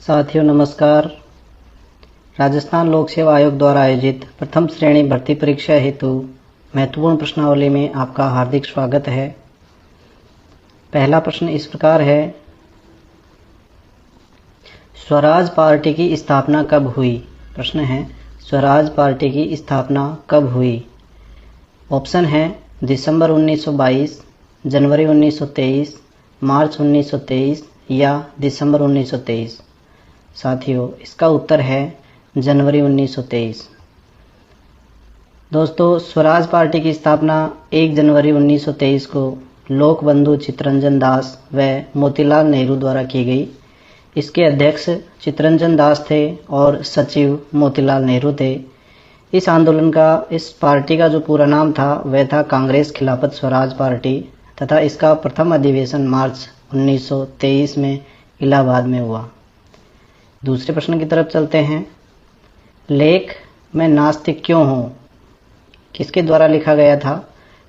साथियों नमस्कार। राजस्थान लोक सेवा आयोग द्वारा आयोजित प्रथम श्रेणी भर्ती परीक्षा हेतु महत्वपूर्ण प्रश्नावली में आपका हार्दिक स्वागत है। पहला प्रश्न इस प्रकार है, स्वराज पार्टी की स्थापना कब हुई? प्रश्न है, स्वराज पार्टी की स्थापना कब हुई? ऑप्शन है दिसंबर 1922, जनवरी 1923, मार्च 1923 या दिसंबर 1923। साथियों, इसका उत्तर है जनवरी 1923। दोस्तों, स्वराज पार्टी की स्थापना 1 जनवरी 1923 को लोक बंधु चित्तरंजन दास व मोतीलाल नेहरू द्वारा की गई। इसके अध्यक्ष चित्तरंजन दास थे और सचिव मोतीलाल नेहरू थे। इस पार्टी का जो पूरा नाम था वह था कांग्रेस खिलाफत स्वराज पार्टी तथा इसका प्रथम अधिवेशन मार्च 1923 में इलाहाबाद में हुआ। दूसरे प्रश्न की तरफ चलते हैं। लेख मैं नास्तिक क्यों हूँ किसके द्वारा लिखा गया था?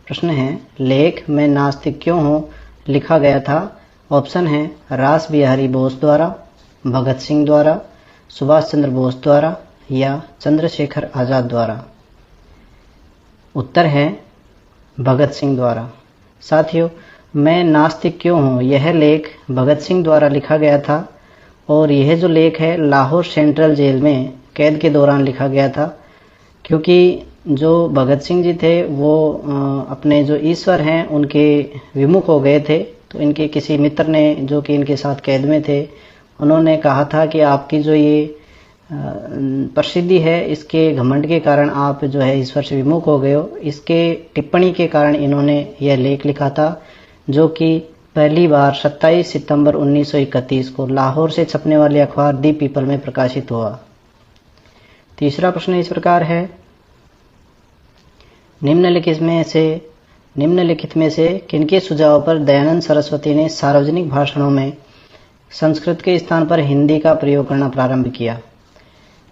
प्रश्न है, लेख मैं नास्तिक क्यों हूँ लिखा गया था। ऑप्शन है रास बिहारी बोस द्वारा, भगत सिंह द्वारा, सुभाष चंद्र बोस द्वारा या चंद्रशेखर आजाद द्वारा। उत्तर है भगत सिंह द्वारा। साथियों, मैं नास्तिक क्यों हूँ यह लेख भगत सिंह द्वारा लिखा गया था और यह जो लेख है लाहौर सेंट्रल जेल में कैद के दौरान लिखा गया था, क्योंकि जो भगत सिंह जी थे वो अपने जो ईश्वर हैं उनके विमुख हो गए थे। तो इनके किसी मित्र ने जो कि इनके साथ कैद में थे, उन्होंने कहा था कि आपकी जो ये प्रसिद्धि है इसके घमंड के कारण आप जो है ईश्वर से विमुख हो गए हो। इसके टिप्पणी के कारण इन्होंने यह लेख लिखा था, जो कि पहली बार 27 सितंबर 1931 को लाहौर से छपने वाले अखबार दी पीपल में प्रकाशित हुआ। तीसरा प्रश्न इस प्रकार है, निम्नलिखित में से किनके सुझाव पर दयानंद सरस्वती ने सार्वजनिक भाषणों में संस्कृत के स्थान पर हिंदी का प्रयोग करना प्रारंभ किया?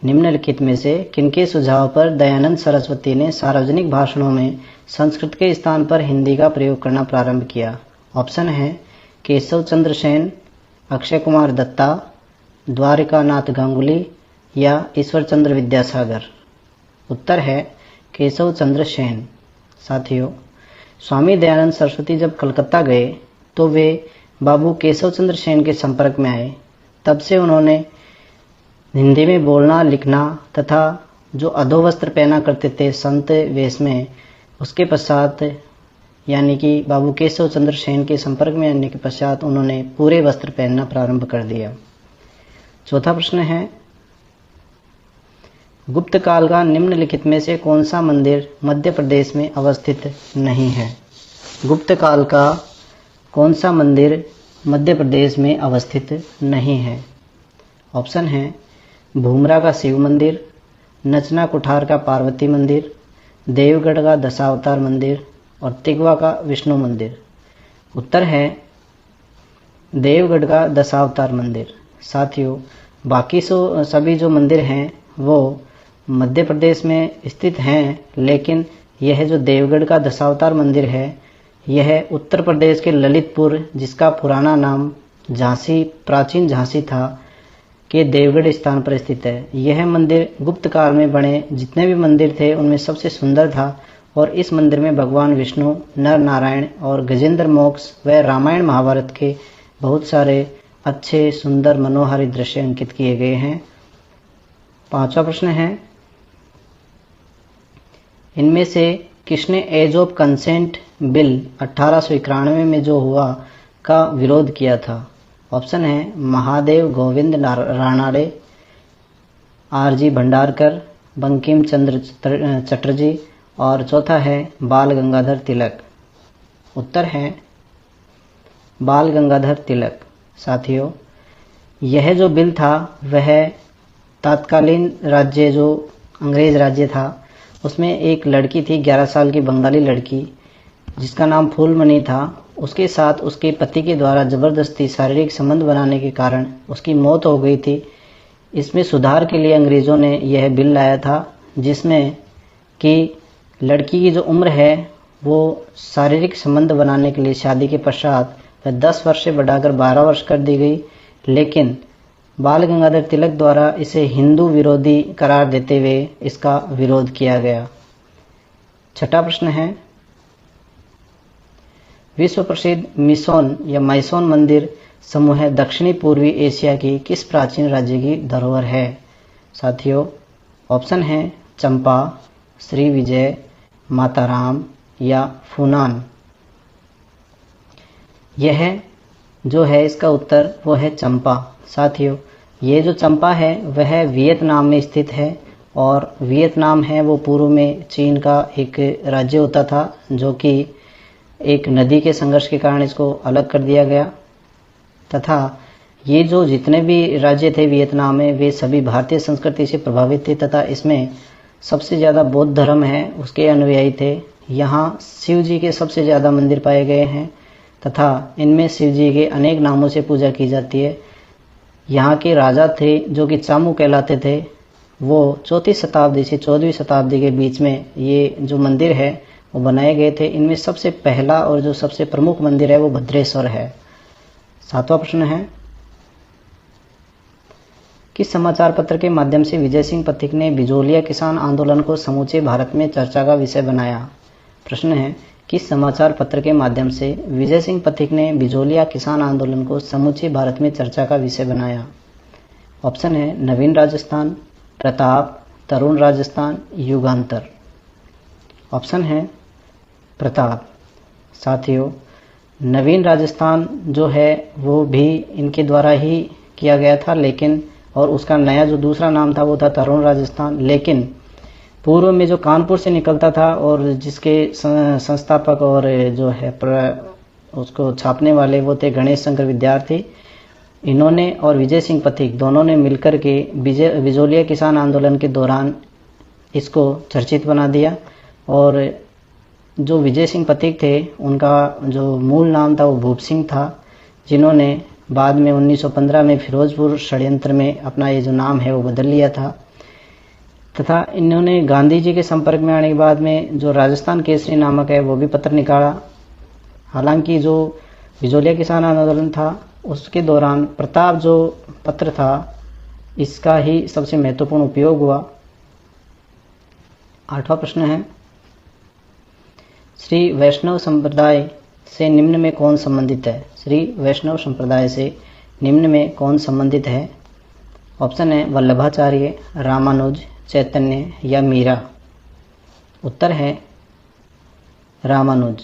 निम्नलिखित में से किनके सुझाव पर दयानंद सरस्वती ने सार्वजनिक भाषणों में संस्कृत के स्थान पर हिंदी का प्रयोग करना प्रारंभ किया? ऑप्शन है केशव चंद्र सेन, अक्षय कुमार दत्ता, द्वारिका नाथ गांगुली या ईश्वर चंद्र विद्यासागर। उत्तर है केशव चंद्र सेन। साथियों, स्वामी दयानंद सरस्वती जब कलकत्ता गए तो वे बाबू केशव चंद्र सेन के संपर्क में आए। तब से उन्होंने हिंदी में बोलना लिखना तथा जो अधोवस्त्र पहना करते थे संत वेश में, उसके पश्चात यानी कि बाबू केशव चंद्र सेन के संपर्क में आने के पश्चात उन्होंने पूरे वस्त्र पहनना प्रारंभ कर दिया। चौथा प्रश्न है, गुप्त काल का निम्नलिखित में से कौन सा मंदिर मध्य प्रदेश में अवस्थित नहीं है? गुप्त काल का कौन सा मंदिर मध्य प्रदेश में अवस्थित नहीं है? ऑप्शन है भूमरा का शिव मंदिर, नचना कुठार का पार्वती मंदिर, देवगढ़ का दशावतार मंदिर और तिगवा का विष्णु मंदिर। उत्तर है देवगढ़ का दशावतार मंदिर। साथियों, बाकी सभी जो मंदिर हैं वो मध्य प्रदेश में स्थित हैं, लेकिन यह जो देवगढ़ का दशावतार मंदिर है यह उत्तर प्रदेश के ललितपुर, जिसका पुराना नाम झांसी प्राचीन झांसी था, के देवगढ़ स्थान पर स्थित है। यह मंदिर गुप्त काल में बने जितने भी मंदिर थे उनमें सबसे सुंदर था और इस मंदिर में भगवान विष्णु, नर नारायण और गजेंद्र मोक्ष व रामायण महाभारत के बहुत सारे अच्छे सुंदर मनोहारी दृश्य अंकित किए गए हैं। पांचवा प्रश्न है, इनमें से किसने एज ऑफ कंसेंट बिल 1891 में जो हुआ का विरोध किया था? ऑप्शन है महादेव गोविंद रानाडे, आरजी भंडारकर, बंकिम चंद्र चटर्जी और चौथा है बाल गंगाधर तिलक। उत्तर है बाल गंगाधर तिलक। साथियों, यह जो बिल था वह तत्कालीन राज्य जो अंग्रेज राज्य था उसमें एक लड़की थी, 11 साल की बंगाली लड़की, जिसका नाम फूलमणि था। उसके साथ उसके पति के द्वारा जबरदस्ती शारीरिक संबंध बनाने के कारण उसकी मौत हो गई थी। इसमें सुधार के लिए अंग्रेजों ने यह बिल लाया था, जिसमें कि लड़की की जो उम्र है वो शारीरिक संबंध बनाने के लिए शादी के पश्चात वह 10 वर्ष से बढ़ाकर 12 वर्ष कर दी गई। लेकिन बाल गंगाधर तिलक द्वारा इसे हिंदू विरोधी करार देते हुए इसका विरोध किया गया। छठा प्रश्न है, विश्व प्रसिद्ध मिसोन या माइसोन मंदिर समूह दक्षिणी पूर्वी एशिया की किस प्राचीन राज्य की धरोहर है? साथियों, ऑप्शन है चंपा, श्री विजय, माताराम या फूनान। यह जो है इसका उत्तर वो है चंपा। साथियों, ये जो चंपा है वह वियतनाम में स्थित है और वियतनाम है वो पूर्व में चीन का एक राज्य होता था, जो कि एक नदी के संघर्ष के कारण इसको अलग कर दिया गया। तथा ये जो जितने भी राज्य थे वियतनाम में वे सभी भारतीय संस्कृति से प्रभावित थे तथा इसमें सबसे ज़्यादा बौद्ध धर्म है उसके अनुयायी थे। यहाँ शिव जी के सबसे ज़्यादा मंदिर पाए गए हैं तथा इनमें शिव जी के अनेक नामों से पूजा की जाती है। यहाँ के राजा थे जो कि चामू कहलाते थे, वो 4वीं शताब्दी से 14वीं शताब्दी के बीच में ये जो मंदिर है वो बनाए गए थे। इनमें सबसे पहला और जो सबसे प्रमुख मंदिर है वो भद्रेश्वर है। 7वां प्रश्न है, किस समाचार पत्र के माध्यम से विजय सिंह पथिक ने बिजोलिया किसान आंदोलन को समूचे भारत में चर्चा का विषय बनाया? प्रश्न है, किस समाचार पत्र के माध्यम से विजय सिंह पथिक ने बिजोलिया किसान आंदोलन को समूचे भारत में चर्चा का विषय बनाया? ऑप्शन है नवीन राजस्थान, प्रताप, तरुण राजस्थान, युगांतर। ऑप्शन है प्रताप। साथियों, नवीन राजस्थान जो है वो भी इनके द्वारा ही किया गया था, लेकिन और उसका नया जो दूसरा नाम था वो था तरुण राजस्थान। लेकिन पूर्व में जो कानपुर से निकलता था और जिसके संस्थापक और जो है उसको छापने वाले वो थे गणेश शंकर विद्यार्थी। इन्होंने और विजय सिंह पथिक दोनों ने मिलकर के बिजोलिया किसान आंदोलन के दौरान इसको चर्चित बना दिया। और जो विजय सिंह पथिक थे उनका जो मूल नाम था वो भूप सिंह था, जिन्होंने बाद में 1915 में फिरोजपुर षड्यंत्र में अपना ये जो नाम है वो बदल लिया था। तथा इन्होंने गांधी जी के संपर्क में आने के बाद में जो राजस्थान केसरी नामक है वो भी पत्र निकाला। हालांकि जो बिजोलिया किसान आंदोलन था उसके दौरान प्रताप जो पत्र था इसका ही सबसे महत्वपूर्ण उपयोग हुआ। 8वां प्रश्न है, श्री वैष्णव संप्रदाय से निम्न में कौन संबंधित है? श्री वैष्णव संप्रदाय से निम्न में कौन संबंधित है? ऑप्शन है वल्लभाचार्य, रामानुज, चैतन्य या मीरा। उत्तर है रामानुज।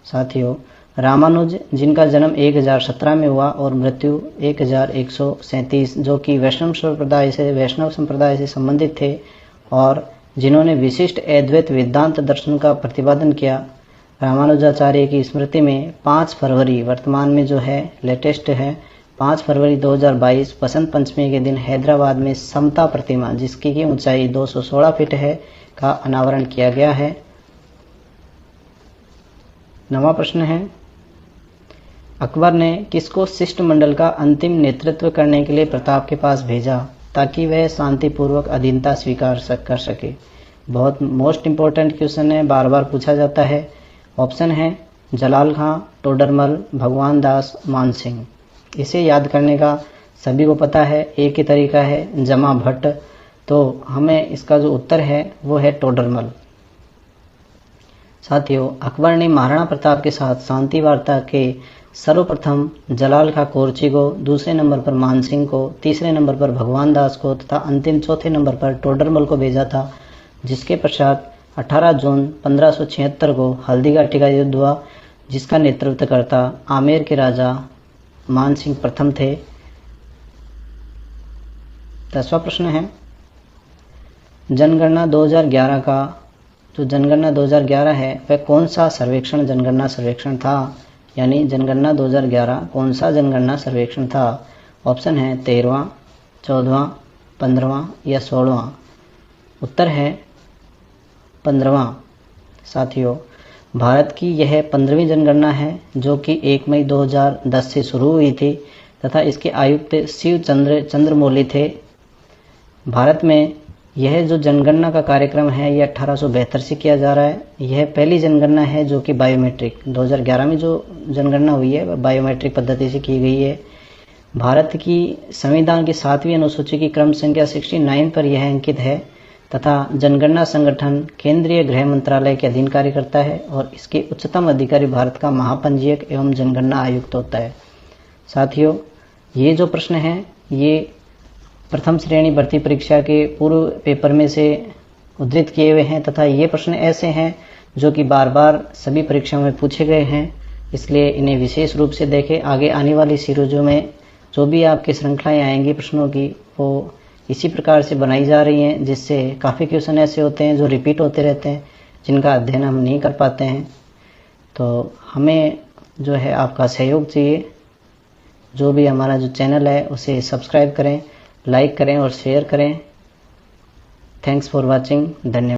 साथियों, रामानुज जिनका जन्म 1017 में हुआ और मृत्यु 1137, जो कि वैष्णव संप्रदाय से संबंधित थे और जिन्होंने विशिष्ट अद्वैत वेदांत दर्शन का प्रतिपादन किया। रामानुजाचार्य की स्मृति में 5 फरवरी वर्तमान में जो है लेटेस्ट है 5 फरवरी 2022 बसंत पंचमी के दिन हैदराबाद में समता प्रतिमा जिसकी की ऊंचाई 216 फीट है का अनावरण किया गया है। 9वां प्रश्न है, अकबर ने किसको शिष्टमंडल का अंतिम नेतृत्व करने के लिए प्रताप के पास भेजा ताकि वह शांतिपूर्वक अधीनता स्वीकार कर सके? बहुत मोस्ट इंपॉर्टेंट क्वेश्चन है, बार बार पूछा जाता है। ऑप्शन है जलाल खां, टोडरमल, भगवान दास, मान सिंह। इसे याद करने का सभी को पता है, एक ही तरीका है जमा भट्ट। तो हमें इसका जो उत्तर है वो है टोडरमल। साथियों, अकबर ने महाराणा प्रताप के साथ शांति वार्ता के सर्वप्रथम जलाल खां कोरची को, दूसरे नंबर पर मान सिंह को, तीसरे नंबर पर भगवान दास को तथा अंतिम चौथे नंबर पर टोडरमल को भेजा था, जिसके पश्चात 18 जून 1576 को हल्दीघाटी का युद्ध हुआ, जिसका नेतृत्व करता आमेर के राजा मान सिंह प्रथम थे। 10वां प्रश्न है, जनगणना 2011 का जो जनगणना 2011 है वह कौन सा जनगणना सर्वेक्षण था? यानी जनगणना 2011 कौन सा जनगणना सर्वेक्षण था? ऑप्शन है 13वां, 14वां, 15वां या 16वां। उत्तर है 15वां। साथियों, भारत की यह 15वीं जनगणना है जो कि 1 मई 2010 से शुरू हुई थी तथा इसके आयुक्त शिव चंद्रमौली थे। भारत में यह जो जनगणना का कार्यक्रम है यह 1872 से किया जा रहा है। यह पहली जनगणना है जो कि बायोमेट्रिक 2011 में जो जनगणना हुई है वह बायोमेट्रिक पद्धति से की गई है। भारत की संविधान की 7वीं अनुसूची की क्रम संख्या 69 पर यह अंकित है तथा जनगणना संगठन केंद्रीय गृह मंत्रालय के अधीन कार्य करता है और इसके उच्चतम अधिकारी भारत का महापंजीयक एवं जनगणना आयुक्त होता है। साथियों, ये जो प्रश्न है ये प्रथम श्रेणी भर्ती परीक्षा के पूर्व पेपर में से उद्धृत किए हुए हैं तथा ये प्रश्न ऐसे हैं जो कि बार बार सभी परीक्षाओं में पूछे गए हैं, इसलिए इन्हें विशेष रूप से देखें। आगे आने वाली सीरीजों में जो भी आपकी श्रृंखलाएं आएंगी प्रश्नों की वो इसी प्रकार से बनाई जा रही हैं, जिससे काफ़ी क्वेश्चन ऐसे होते हैं जो रिपीट होते रहते हैं, जिनका अध्ययन हम नहीं कर पाते हैं। तो हमें जो है आपका सहयोग चाहिए। जो भी हमारा जो चैनल है उसे सब्सक्राइब करें, लाइक करें और शेयर करें। Thanks for watching. धन्यवाद।